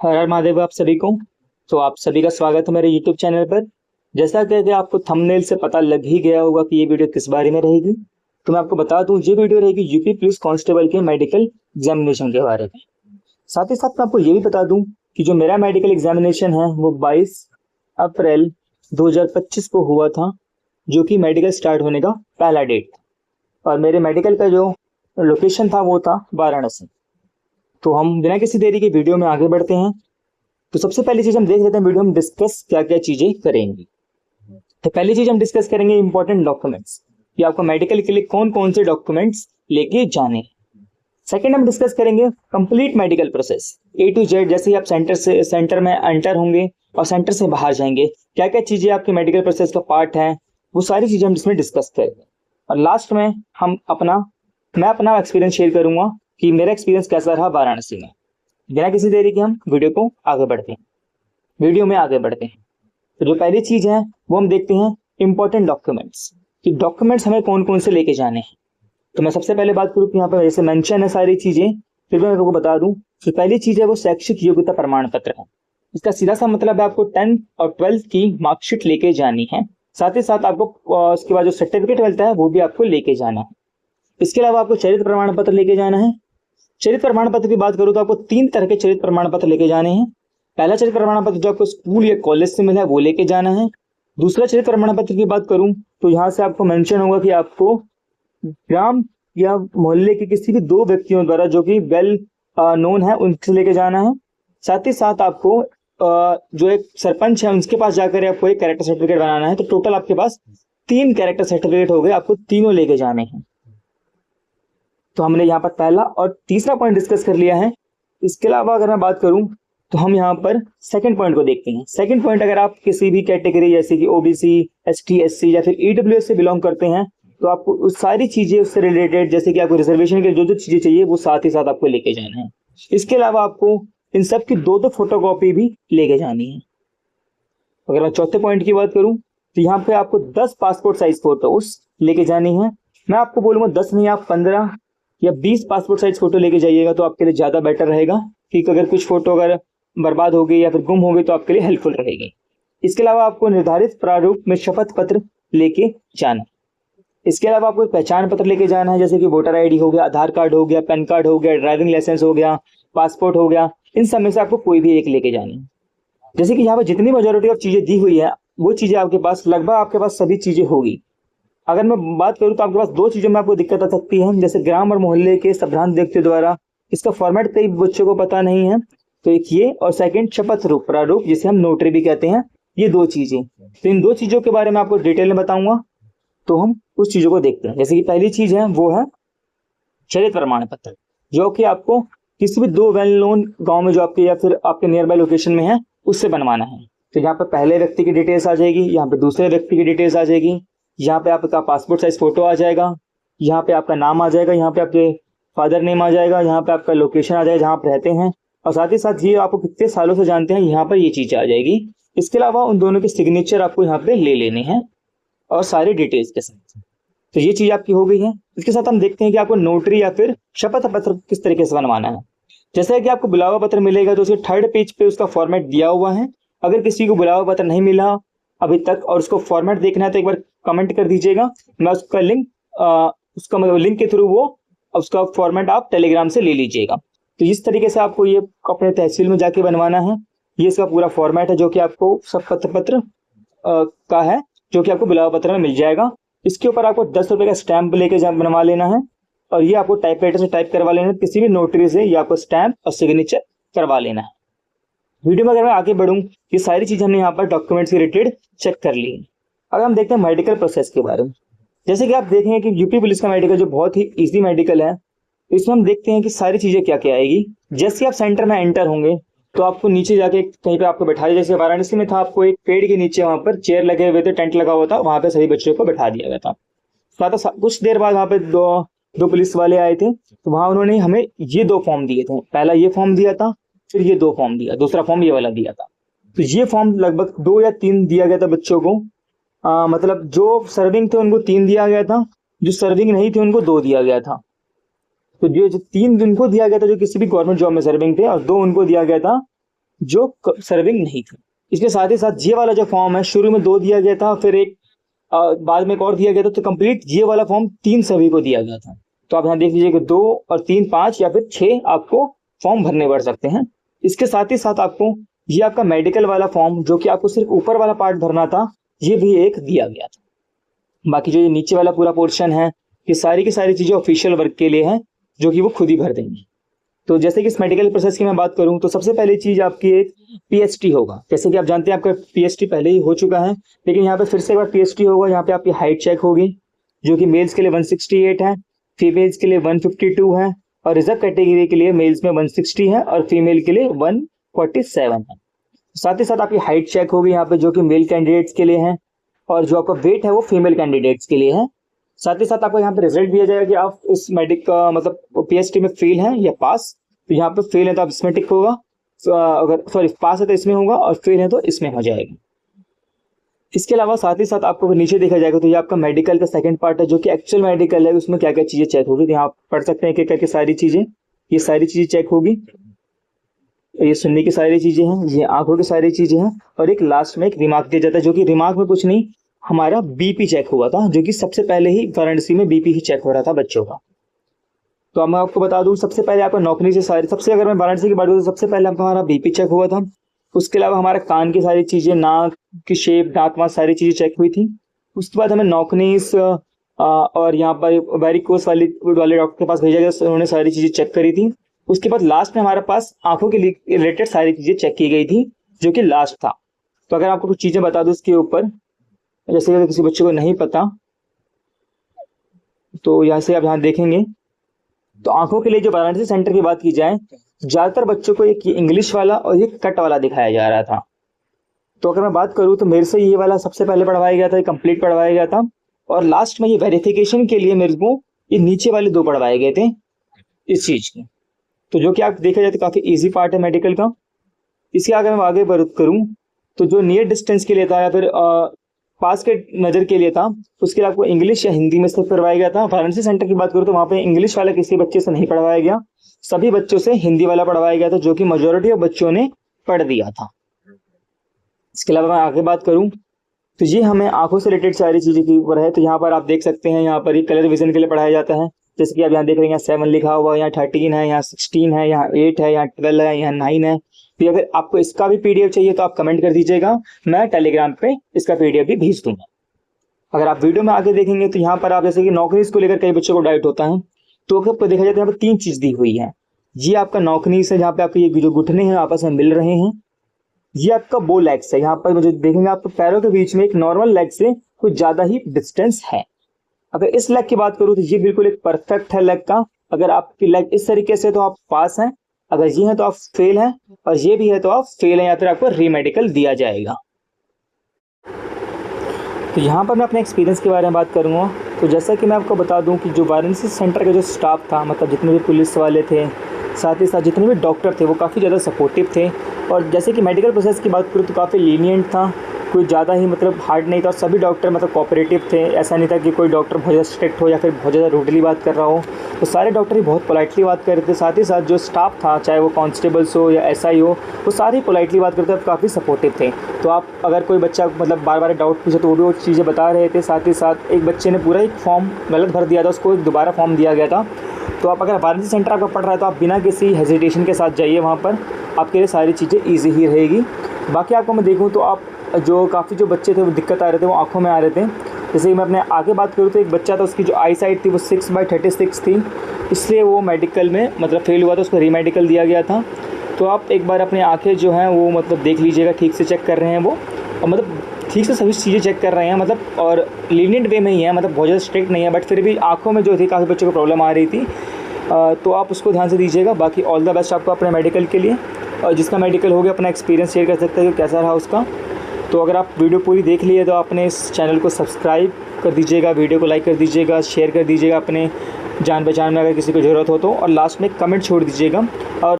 हर हर महादेव आप सभी को। तो आप सभी का स्वागत है मेरे YouTube चैनल पर। जैसा कि आपको थंबनेल से पता लग ही गया होगा कि ये वीडियो किस बारे में रहेगी, तो मैं आपको बता दूं ये वीडियो रहेगी यूपी पुलिस कांस्टेबल के मेडिकल एग्जामिनेशन के बारे में। साथ ही साथ मैं आपको ये भी बता दूं कि जो मेरा मेडिकल एग्जामिनेशन है वो 22 अप्रैल 2025 को हुआ था, जो कि मेडिकल स्टार्ट होने का पहला डेट था। और मेरे मेडिकल का जो लोकेशन था वो था वाराणसी। तो हम बिना किसी देरी के वीडियो में आगे बढ़ते हैं। तो सबसे पहली चीज हम देख लेते हैं वीडियो में डिस्कस क्या क्या चीजें करेंगे। तो पहली चीज हम डिस्कस करेंगे इंपॉर्टेंट डॉक्यूमेंट्स, कि आपको मेडिकल के लिए कौन कौन से डॉक्यूमेंट्स लेके जाने हैं। सेकंड हम डिस्कस करेंगे complete medical process A to Z, जैसे ही आप सेंटर में एंटर होंगे और सेंटर से बाहर जाएंगे क्या क्या चीजें आपके मेडिकल प्रोसेस का पार्ट है, वो सारी चीजें हम इसमें डिस्कस करेंगे। और लास्ट में मैं अपना एक्सपीरियंस शेयर करूंगा कि मेरा एक्सपीरियंस कैसा रहा वाराणसी में। बिना किसी देरी के हम वीडियो में आगे बढ़ते हैं। तो जो पहली चीज है वो हम देखते हैं इंपॉर्टेंट डॉक्यूमेंट्स, कि डॉक्यूमेंट्स हमें कौन कौन से लेके जाने हैं। तो मैं सबसे पहले बात करूँ कि यहाँ पर जैसे मेंशन है सारी चीजें, फिर मैं आपको बता दूं कि पहली चीज है वो शैक्षिक योग्यता प्रमाण पत्र है। इसका सीधा सा मतलब है आपको 10th और 12th की मार्कशीट लेके जानी है। साथ ही साथ आपको उसके बाद जो सर्टिफिकेट मिलता है वो भी आपको लेके जाना है। इसके अलावा आपको चरित्र प्रमाण पत्र लेके जाना है। चरित्र प्रमाण पत्र की बात करूं तो आपको 3 तरह के चरित्र प्रमाण पत्र लेके जाने हैं। पहला चरित्र प्रमाण पत्र जो आपको स्कूल या कॉलेज से मिला है वो लेके जाना है। दूसरा चरित्र प्रमाण पत्र की बात करूं तो यहाँ से आपको मेंशन होगा कि आपको ग्राम या मोहल्ले के किसी भी 2 व्यक्तियों द्वारा जो कि वेल नोन है उनसे लेके जाना है। साथ ही साथ आपको जो एक सरपंच है उनके पास जाकर आपको एक कैरेक्टर सर्टिफिकेट बनाना है। तो टोटल आपके पास 3 कैरेक्टर सर्टिफिकेट हो गए, आपको तीनों लेके जाने हैं। तो हमने यहाँ पर पहला और तीसरा पॉइंट डिस्कस कर लिया है। इसके अलावा अगर मैं बात करूं तो हम यहाँ पर सेकंड पॉइंट को देखते हैं। सेकंड पॉइंट, अगर आप किसी भी कैटेगरी जैसे कि ओबीसी, एसटी, एससी या फिर ईडब्ल्यूएस से बिलोंग करते हैं तो आपको उस सारी चीजें उससे रिलेटेड, जैसे कि आपको रिजर्वेशन के जो जो चीजें चाहिए वो साथ ही साथ आपको लेके जाना है। इसके अलावा आपको इन सब की 2-2 फोटोकॉपी भी लेके जानी है। अगर मैं चौथे पॉइंट की बात करूं तो यहाँ पे आपको 10 पासपोर्ट साइज फोटोज लेके जानी है। मैं आपको बोलूंगा 10 नहीं, आप 15 या 20 पासपोर्ट साइज फोटो लेके जाइएगा तो आपके लिए ज्यादा बेटर रहेगा, कि अगर कुछ फोटो अगर बर्बाद हो गई या फिर गुम हो गई तो आपके लिए हेल्पफुल रहेगी। इसके अलावा आपको निर्धारित प्रारूप में शपथ पत्र लेके जाना। इसके अलावा आपको पहचान पत्र लेके जाना है, जैसे कि वोटर आईडी हो गया, आधार कार्ड हो गया, पैन कार्ड हो गया, ड्राइविंग लाइसेंस हो गया, पासपोर्ट हो गया। इन सब में से आपको कोई भी एक लेके जानी है। जैसे कि यहाँ पर जितनी मेजोरिटी ऑफ चीजें दी हुई है वो चीजें आपके पास लगभग आपके पास सभी चीजें होगी। अगर मैं बात करूं तो आपके पास 2 चीजों में आपको दिक्कत आ सकती है, जैसे ग्राम और मोहल्ले के संभ्रांत व्यक्ति द्वारा इसका फॉर्मेट कई बच्चों को पता नहीं है, तो एक ये, और सेकंड शपथ रूप प्रारूप जिसे हम नोटरी भी कहते हैं। ये 2 चीजें, तो इन 2 चीजों के बारे में आपको डिटेल में बताऊंगा। तो हम उस चीजों को देखते हैं। जैसे कि पहली चीज है वो है चरित्र प्रमाण पत्र, जो कि आपको किसी भी 2 वेल नोन गाँव में जो आपके या फिर आपके नियर बाय लोकेशन में है उससे बनवाना है। तो यहाँ पे पहले व्यक्ति की डिटेल्स आ जाएगी, यहाँ पे दूसरे व्यक्ति की डिटेल्स आ जाएगी, यहाँ पे आपका पासपोर्ट साइज फोटो आ जाएगा, यहाँ पे आपका नाम आ जाएगा, यहाँ पे आपके फादर नेम आ जाएगा, यहाँ पे आपका लोकेशन आ जाएगा जहाँ आप रहते हैं, और साथ ही साथ ये आपको कितने सालों से जानते हैं यहाँ पर ये चीजें आ जाएगी। इसके अलावा उन दोनों के सिग्नेचर आपको यहाँ पे ले लेने हैं और सारी डिटेल्स के साथ। तो ये चीज आपकी हो गई है। इसके साथ हम देखते हैं कि आपको नोटरी या फिर शपथ पत्र किस तरीके से बनवाना है। जैसे कि आपको बुलावा पत्र मिलेगा तो उसके 3rd पेज पे उसका फॉर्मेट दिया हुआ है। अगर किसी को बुलावा पत्र नहीं मिला अभी तक और उसको फॉर्मेट देखना है तो एक बार कमेंट कर दीजिएगा, मैं उसका लिंक के थ्रू वो उसका फॉर्मेट आप टेलीग्राम से ले लीजिएगा। तो इस तरीके से आपको ये अपने तहसील में जाके बनवाना है। ये इसका पूरा फॉर्मेट है जो कि आपको शपथ पत्र का है, जो कि आपको बुलावा पत्र में मिल जाएगा। इसके ऊपर आपको 10 रुपए का स्टैंप लेके बनवा लेना है, और ये आपको टाइपराइटर से टाइप करवा लेना है, किसी भी नोटरी से ये आपको स्टैंप और सिग्नेचर करवा लेना है। वीडियो में अगर मैं आगे बढ़ूं, ये सारी चीजें हमने यहाँ पर डॉक्यूमेंट्स से रिलेटेड चेक कर ली है। अगर हम देखते हैं मेडिकल प्रोसेस के बारे में, जैसे कि आप देखेंगे कि यूपी पुलिस का मेडिकल जो बहुत ही इजी मेडिकल है, इसमें हम देखते हैं कि सारी चीजें क्या क्या आएगी। जैसे आप सेंटर में एंटर होंगे तो आपको नीचे जाके कहीं पे आपको बैठा दिया, जैसे वाराणसी में था, आपको एक पेड़ के नीचे वहां पर चेयर लगे हुए थे, टेंट लगा हुआ था, वहां पे सभी बच्चों को बैठा दिया गया था। कुछ देर बाद वहां पे दो पुलिस वाले आए थे, तो वहां उन्होंने हमें ये 2 फॉर्म दिए थे। पहला ये फॉर्म दिया था, फिर ये 2 फॉर्म दिया, दूसरा फॉर्म ये वाला दिया था। तो ये फॉर्म लगभग 2 या 3 दिया गया था बच्चों को। मतलब जो सर्विंग थे उनको 3 दिया गया था, जो सर्विंग नहीं थे उनको 2 दिया गया था। तो जो 3 उनको दिया गया था जो किसी भी गवर्नमेंट जॉब में सर्विंग थे, और 2 उनको दिया गया था जो सर्विंग नहीं थी। इसके साथ ही साथ ये वाला जो फॉर्म है शुरू में 2 दिया गया था, फिर एक बाद में एक और दिया गया था, तो कंप्लीट ये वाला फॉर्म 3 सभी को दिया गया था। तो आप यहाँ देख लीजिए कि 2 और 3 5 या फिर 6 आपको फॉर्म भरने पड़ सकते हैं। इसके साथ ही साथ आपको ये आपका मेडिकल वाला फॉर्म जो कि आपको सिर्फ ऊपर वाला पार्ट भरना था, ये भी एक दिया गया था। बाकी जो ये नीचे वाला पूरा पोर्शन है, ये सारी की सारी चीज़ें ऑफिशियल वर्क के लिए हैं, जो कि वो खुद ही भर देंगे। तो जैसे कि इस मेडिकल प्रोसेस की मैं बात करूं तो सबसे पहली चीज़ आपकी एक पीएचटी होगा। जैसे कि आप जानते हैं आपका पीएचटी पहले ही हो चुका है, लेकिन यहाँ पे फिर से एक बार पीएचटी होगा। यहाँ पे आपकी हाइट चेक होगी, जो कि मेल्स के लिए 168 है, फीमेल्स के लिए 152 है, और रिजर्व कैटेगरी के लिए मेल्स में 160 है और फीमेल के लिए 147 है। साथ ही साथ आपकी हाइट चेक होगी यहाँ पे, जो कि मेल कैंडिडेट्स के लिए है, और जो आपका वेट है वो फीमेल कैंडिडेट्स के लिए है। साथ ही साथ आपको यहाँ पे रिजल्ट दिया जाएगा कि आप इस मेडिक का मतलब पीएचडी में फेल हैं या पास। तो यहाँ पे फेल है तो आप इसमें टिक होगा, अगर सॉरी पास है तो इसमें होगा, और फेल है तो इसमें हो जाएगा। इसके अलावा साथ ही साथ आपको नीचे देखा जाएगा तो ये आपका मेडिकल का सेकंड पार्ट है, जो कि एक्चुअल मेडिकल है, उसमें क्या क्या चीज़ें चेक होगी। तो यहाँ आप पढ़ सकते हैं कि करके सारी चीज़ें, ये सारी चीज़ें चेक होगी। ये सुनने की सारी चीज़ें हैं, ये आंखों की सारी चीज़ें हैं, और एक लास्ट में एक रिमार्क दिया जाता है, जो कि रिमार्क में कुछ नहीं, हमारा बीपी चेक हुआ था, जो कि सबसे पहले ही वाराणसी में बीपी ही चेक हो रहा था बच्चों का। तो अब मैं आपको बता दूं, सबसे पहले आपका नौकरी से सारी सबसे अगर मैं वाराणसी की बात करूँ तो सबसे पहले आपका हमारा बीपी चेक हुआ था। उसके अलावा हमारा कान की सारी चीज़ें, नाक की शेप, दांत वाँत सारी चीज़ें चेक हुई थी। उसके बाद हमें नौकनीस और यहाँ पर वेरिकोस वाले डॉक्टर के पास भेजा गया, उन्होंने सारी चीज़ें चेक करी थी। उसके बाद लास्ट में हमारे पास आंखों के रिलेटेड सारी चीज़ें चेक की गई थी, जो कि लास्ट था। तो अगर आपको कुछ चीज़ें बता दूँ इसके ऊपर, जैसे अगर किसी बच्चे को नहीं पता तो यहाँ से आप यहाँ देखेंगे तो आंखों के लिए जो वाराणसी सेंटर की बात की जाए, ज़्यादातर बच्चों को एक इंग्लिश वाला और एक कट वाला दिखाया जा रहा था। तो अगर मैं बात करूँ तो मेरे से ये वाला सबसे पहले पढ़वाया गया था, ये कंप्लीट पढ़वाया गया था, और लास्ट में ये वेरिफिकेशन के लिए मेरे को ये नीचे वाले 2 पढ़वाए गए थे इस चीज़ की। तो जो कि आप देखा जाए तो काफ़ी ईजी पार्ट है मेडिकल का। इसके अगर मैं आगे बात करूँ तो जो नियर डिस्टेंस के लिए था या फिर पास के नज़र के लिए था, उसके लिए आपको इंग्लिश या हिंदी में सिर्फ करवाया गया था। वाराणसी सेंटर की बात करूँ तो वहाँ पे इंग्लिश वाला किसी बच्चे से नहीं पढ़वाया गया, सभी बच्चों से हिंदी वाला पढ़वाया गया था, जो कि मेजॉरिटी ऑफ बच्चों ने पढ़ दिया था। इसके अलावा मैं आगे बात करूँ तो ये हमें आंखों से रिलेटेड सारी चीज़ें के ऊपर है। तो यहाँ पर आप देख सकते हैं, यहाँ पर ये कलर विजन के लिए पढ़ाया जाता है। जैसे कि आप यहाँ देख रहे हैं, यहाँ 7 लिखा हुआ है, यहाँ 13 है, यहाँ 16 है, यहाँ 8 है, यहाँ 12 है, यहाँ 9 है। तो अगर आपको इसका भी पीडीएफ चाहिए तो आप कमेंट कर दीजिएगा, मैं टेलीग्राम पे इसका पीडीएफ भी भेज दूंगा। अगर आप वीडियो में आगे देखेंगे तो यहाँ पर आप जैसे कि नौकरी को लेकर कई बच्चों को डाउट होता है, तो आपको देखा जाए तो यहाँ पर 3 चीज़ दी हुई है। ये आपका नौकरीस है, जहाँ पे आपके ये जो घुटने हैं आपस में मिल रहे हैं। ये आपका बो लेग्स है, यहाँ पर मुझे देखेंगे आपको पैरों के बीच में एक नॉर्मल लेग से कुछ ज़्यादा ही डिस्टेंस है। अगर इस लेग की बात करूँ तो ये बिल्कुल एक परफेक्ट है लेग का। अगर आपकी लेग इस तरीके से तो आप पास हैं, अगर ये है तो आप फेल हैं, और ये भी है तो आप फेल हैं, या फिर आपको रीमेडिकल दिया जाएगा। तो यहाँ पर मैं अपने एक्सपीरियंस के बारे में बात करूँगा। तो जैसा कि मैं आपको बता दूँ कि जो वाराणसी सेंटर का जो स्टाफ था, मतलब जितने भी पुलिस वाले थे, साथ ही साथ जितने भी डॉक्टर थे, वो काफ़ी ज़्यादा सपोर्टिव थे। और जैसे कि मेडिकल प्रोसेस की बात करूँ तो काफ़ी लीनियंट था, कोई ज़्यादा ही मतलब हार्ड नहीं था, और सभी डॉक्टर मतलब कोऑपरेटिव थे। ऐसा नहीं था कि कोई डॉक्टर बहुत ज़्यादा स्ट्रिक्ट हो या फिर बहुत ज़्यादा रूडली बात कर रहा हो। तो सारे डॉक्टर ही बहुत पोलाइटली बात कर रहे थे। साथ ही साथ जो स्टाफ था, चाहे वो कांस्टेबल्स हो या एसआई हो, वो सारे पोलाइटली बात करते थे, काफ़ी सपोर्टिव थे। तो आप अगर कोई बच्चा मतलब बार बार डाउट पूछे तो वो भी वो चीज़ें बता रहे थे। साथ ही साथ एक बच्चे ने पूरा एक फॉर्म गलत भर दिया था, उसको एक दोबारा फॉर्म दिया गया था। तो आप अगर वाराणसी सेंटर आपका पढ़ रहा है तो आप बिना किसी हेजिटेशन के साथ जाइए, वहाँ पर आपके लिए सारी चीज़ें ईजी ही रहेगी। बाकी आपको मैं देखूँ तो आप जो काफ़ी जो बच्चे थे वो दिक्कत आ रहे थे, वो आँखों में आ रहे थे। जैसे कि मैं अपने आगे बात करूँ तो एक बच्चा था, उसकी जो आई साइट थी वो 6/36 थी, इसलिए वो मेडिकल में मतलब फेल हुआ था, उसको रीमेडिकल दिया गया था। तो आप एक बार अपनी आँखें जो हैं वो मतलब देख लीजिएगा, ठीक से चेक कर रहे हैं वो, और मतलब ठीक से सभी चीज़ें चेक कर रहे हैं, मतलब और लीनियंट वे में ही है, मतलब बहुत ज़्यादा स्ट्रिक्ट नहीं है, बट फिर भी आँखों में जो थी काफ़ी बच्चों को प्रॉब्लम आ रही थी। तो आप उसको ध्यान से दीजिएगा। बाकी ऑल द बेस्ट आपको अपने मेडिकल के लिए, और जिसका मेडिकल हो गया अपना एक्सपीरियंस शेयर कर सकते हैं कि कैसा रहा उसका। तो अगर आप वीडियो पूरी देख लिए तो आपने इस चैनल को सब्सक्राइब कर दीजिएगा, वीडियो को लाइक कर दीजिएगा, शेयर कर दीजिएगा अपने जान पहचान में अगर किसी को ज़रूरत हो तो, और लास्ट में कमेंट छोड़ दीजिएगा। और